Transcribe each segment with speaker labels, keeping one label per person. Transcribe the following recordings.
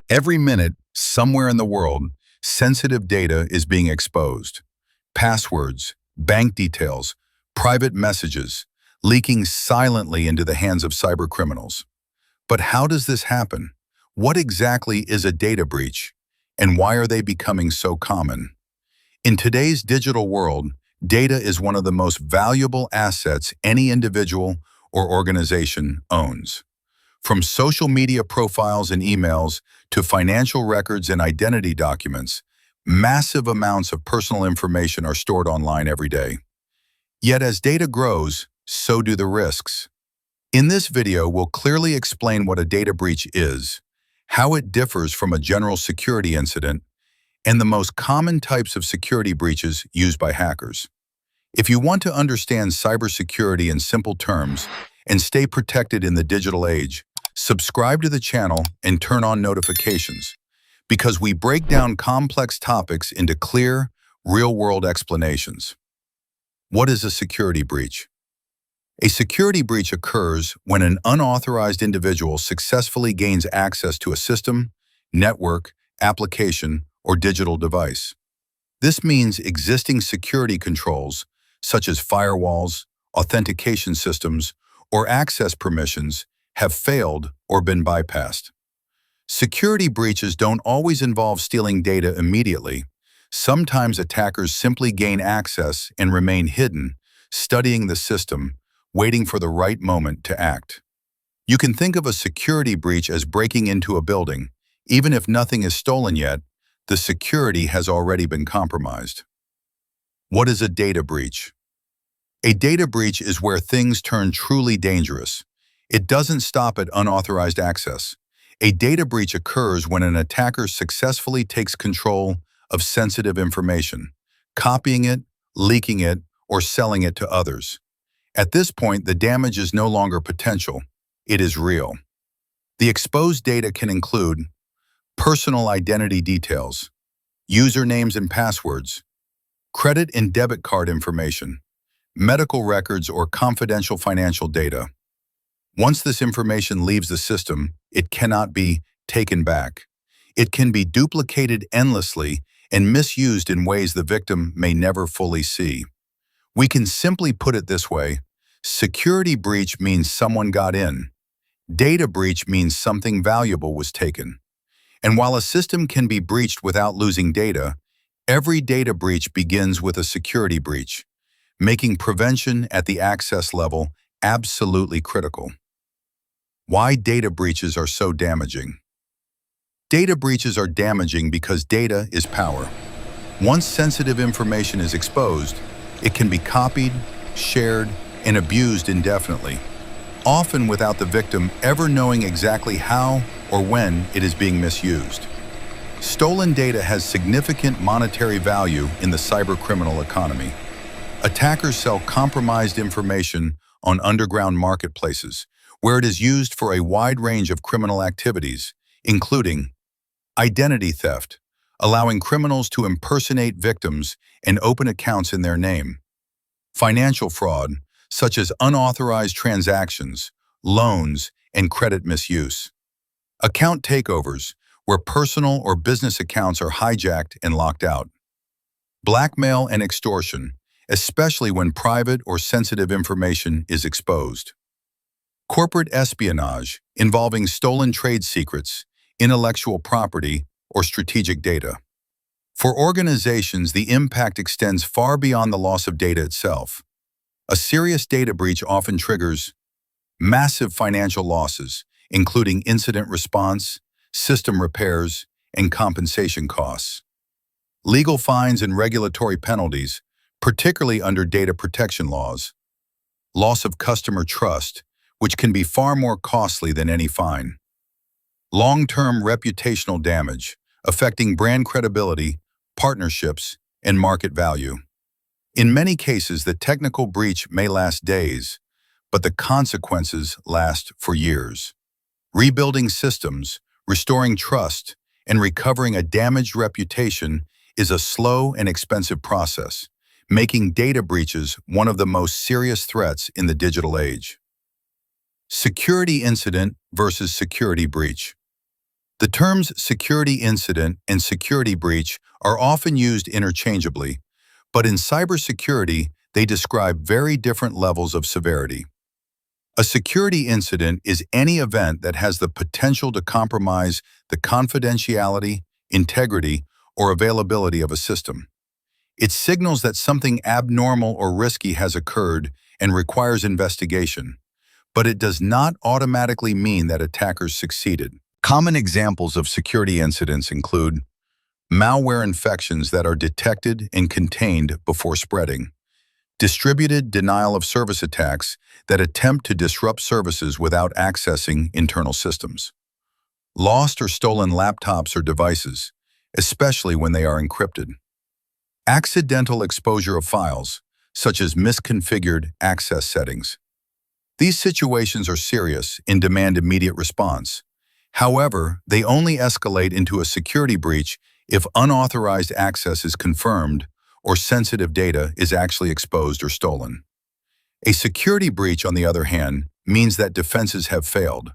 Speaker 1: Every minute, somewhere in the world, sensitive data is being exposed. Passwords, bank details, private messages, leaking silently into the hands of cybercriminals. But how does this happen? What exactly is a data breach? And why are they becoming so common? In today's digital world, data is one of the most valuable assets any individual or organization owns. From social media profiles and emails to financial records and identity documents, massive amounts of personal information are stored online every day. Yet as data grows, so do the risks. In this video, we'll clearly explain what a data breach is, how it differs from a general security incident, and the most common types of security breaches used by hackers. If you want to understand cybersecurity in simple terms and stay protected in the digital age, subscribe to the channel and turn on notifications, because we break down complex topics into clear, real-world explanations. What is a security breach? A security breach occurs when an unauthorized individual successfully gains access to a system, network, application, or digital device. This means existing security controls, such as firewalls, authentication systems, or access permissions, have failed or been bypassed. Security breaches don't always involve stealing data immediately. Sometimes attackers simply gain access and remain hidden, studying the system, waiting for the right moment to act. You can think of a security breach as breaking into a building. Even if nothing is stolen yet, the security has already been compromised. What is a data breach? A data breach is where things turn truly dangerous. It doesn't stop at unauthorized access. A data breach occurs when an attacker successfully takes control of sensitive information, copying it, leaking it, or selling it to others. At this point, the damage is no longer potential. It is real. The exposed data can include personal identity details, usernames and passwords, credit and debit card information, medical records, or confidential financial data. Once this information leaves the system, it cannot be taken back. It can be duplicated endlessly and misused in ways the victim may never fully see. We can simply put it this way: security breach means someone got in. Data breach means something valuable was taken. And while a system can be breached without losing data, every data breach begins with a security breach, making prevention at the access level absolutely critical. Why data breaches are so damaging? Data breaches are damaging because data is power. Once sensitive information is exposed, it can be copied, shared, and abused indefinitely, often without the victim ever knowing exactly how or when it is being misused. Stolen data has significant monetary value in the cybercriminal economy. Attackers sell compromised information on underground marketplaces, where it is used for a wide range of criminal activities, including identity theft, allowing criminals to impersonate victims and open accounts in their name; financial fraud, such as unauthorized transactions, loans, and credit misuse; account takeovers, where personal or business accounts are hijacked and locked out; blackmail and extortion, especially when private or sensitive information is exposed; corporate espionage, involving stolen trade secrets, intellectual property, or strategic data. For organizations, the impact extends far beyond the loss of data itself. A serious data breach often triggers massive financial losses, including incident response, system repairs, and compensation costs; legal fines and regulatory penalties, particularly under data protection laws; loss of customer trust, which can be far more costly than any fine; long-term reputational damage, affecting brand credibility, partnerships, and market value. In many cases, the technical breach may last days, but the consequences last for years. Rebuilding systems, restoring trust, and recovering a damaged reputation is a slow and expensive process, making data breaches one of the most serious threats in the digital age. Security incident versus security breach. The terms security incident and security breach are often used interchangeably, but in cybersecurity, they describe very different levels of severity. A security incident is any event that has the potential to compromise the confidentiality, integrity, or availability of a system. It signals that something abnormal or risky has occurred and requires investigation, but it does not automatically mean that attackers succeeded. Common examples of security incidents include malware infections that are detected and contained before spreading, distributed denial-of-service attacks that attempt to disrupt services without accessing internal systems, lost or stolen laptops or devices, especially when they are encrypted, accidental exposure of files, such as misconfigured access settings. These situations are serious and demand immediate response. However, they only escalate into a security breach if unauthorized access is confirmed or sensitive data is actually exposed or stolen. A security breach, on the other hand, means that defenses have failed.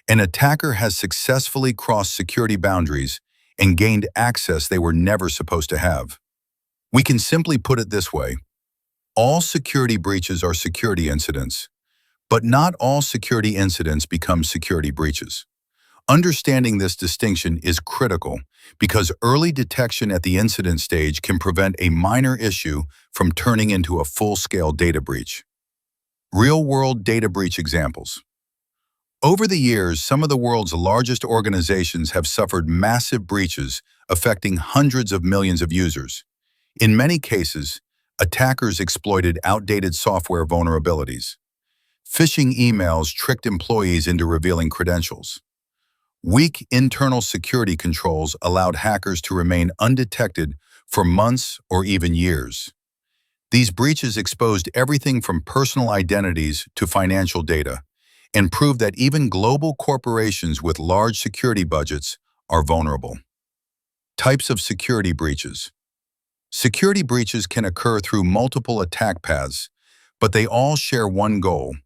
Speaker 1: An attacker has successfully crossed security boundaries and gained access they were never supposed to have. We can simply put it this way: all security breaches are security incidents, but not all security incidents become security breaches. Understanding this distinction is critical because early detection at the incident stage can prevent a minor issue from turning into a full-scale data breach. Real-world data breach examples. Over the years, some of the world's largest organizations have suffered massive breaches affecting hundreds of millions of users. In many cases, attackers exploited outdated software vulnerabilities. Phishing emails tricked employees into revealing credentials. Weak internal security controls allowed hackers to remain undetected for months or even years. These breaches exposed everything from personal identities to financial data and proved that even global corporations with large security budgets are vulnerable. Types of security breaches. Security breaches can occur through multiple attack paths, but they all share one goal: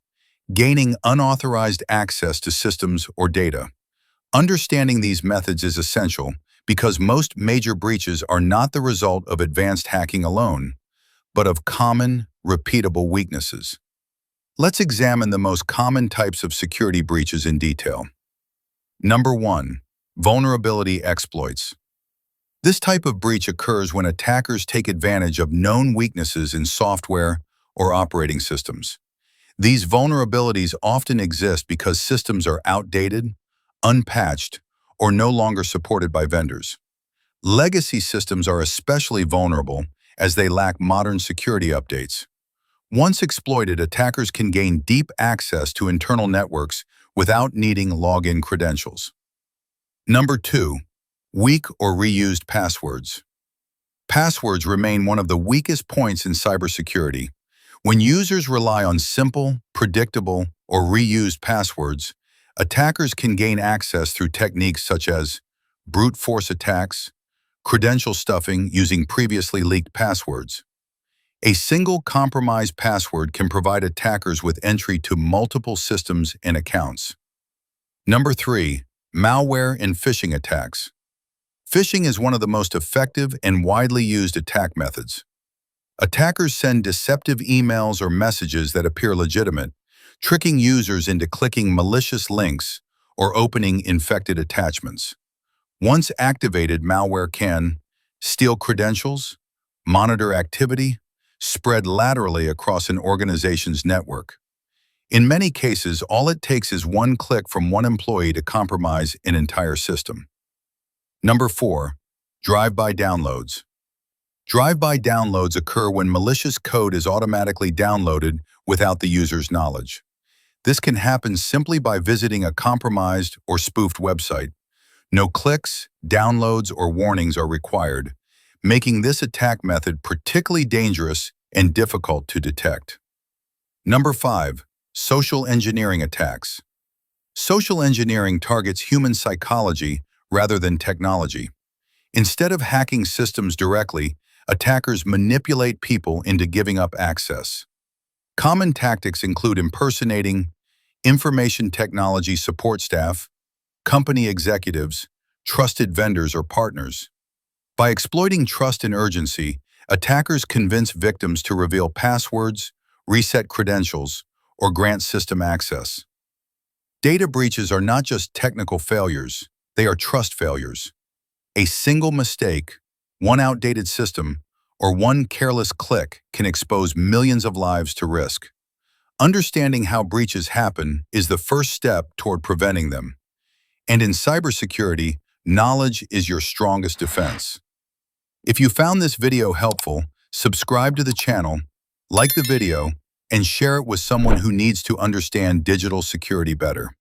Speaker 1: gaining unauthorized access to systems or data. Understanding these methods is essential because most major breaches are not the result of advanced hacking alone, but of common, repeatable weaknesses. Let's examine the most common types of security breaches in detail. Number 1. Vulnerability exploits. This type of breach occurs when attackers take advantage of known weaknesses in software or operating systems. These vulnerabilities often exist because systems are outdated, unpatched, or no longer supported by vendors. Legacy systems are especially vulnerable as they lack modern security updates. Once exploited, attackers can gain deep access to internal networks without needing login credentials. Number 2. Weak or reused passwords. Passwords remain one of the weakest points in cybersecurity. When users rely on simple, predictable, or reused passwords, attackers can gain access through techniques such as brute force attacks, credential stuffing using previously leaked passwords. A single compromised password can provide attackers with entry to multiple systems and accounts. Number 3. Malware and phishing attacks. Phishing is one of the most effective and widely used attack methods. Attackers send deceptive emails or messages that appear legitimate, tricking users into clicking malicious links or opening infected attachments. Once activated, malware can steal credentials, monitor activity, spread laterally across an organization's network. In many cases, all it takes is one click from one employee to compromise an entire system. Number 4. Drive-by downloads. Drive-by downloads occur when malicious code is automatically downloaded without the user's knowledge. This can happen simply by visiting a compromised or spoofed website. No clicks, downloads, or warnings are required, making this attack method particularly dangerous and difficult to detect. Number 5. Social engineering attacks. Social engineering targets human psychology rather than technology. Instead of hacking systems directly, attackers manipulate people into giving up access. Common tactics include impersonating information technology support staff, company executives, trusted vendors, or partners. By exploiting trust and urgency, attackers convince victims to reveal passwords, reset credentials, or grant system access. Data breaches are not just technical failures, they are trust failures. A single mistake, one outdated system, or one careless click can expose millions of lives to risk. Understanding how breaches happen is the first step toward preventing them. And in cybersecurity, knowledge is your strongest defense. If you found this video helpful, subscribe to the channel, like the video, and share it with someone who needs to understand digital security better.